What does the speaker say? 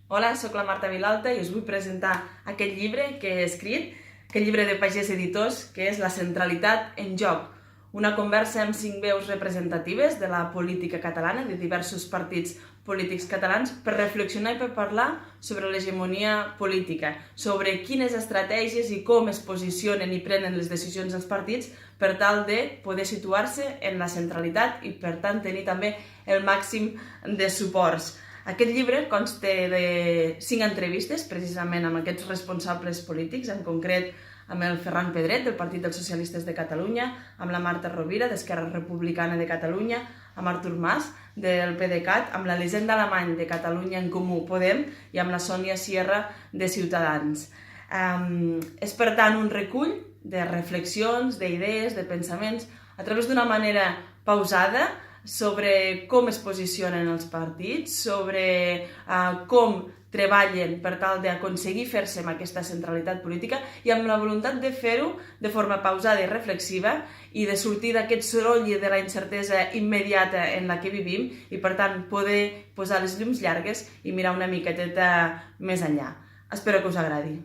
Hola, sóc la Marta Vilalta i us vull presentar aquest llibre que he escrit, aquest llibre de Pagès Editors, que és La centralitat en joc, una conversa amb 5 veus representatives de la política catalana, de diversos partits polítics catalans, per reflexionar i per parlar sobre l'hegemonia política, sobre quines estratègies i com es posicionen i prenen les decisions dels partits per tal de poder situar-se en la centralitat i, per tant, tenir també el màxim de suports. Aquest llibre consta de 5 entrevistes, precisament amb aquests responsables polítics, en concret amb el Ferran Pedret, del Partit dels Socialistes de Catalunya, amb la Marta Rovira, d'Esquerra Republicana de Catalunya, amb Artur Mas, del PDeCAT, amb l'Elisenda Alemany, de Catalunya en Comú Podem, i amb la Sònia Sierra, de Ciutadans. És, per tant, un recull de reflexions, d'idees, de pensaments, a través d'una manera pausada, sobre com es posicionen els partits, sobre com treballen per tal d'aconseguir fer-se amb aquesta centralitat política i amb la voluntat de fer-ho de forma pausada i reflexiva i de sortir d'aquest soroll i de la incertesa immediata en la que vivim i, per tant, poder posar les llums llargues i mirar una miqueteta més enllà. Espero que us agradi.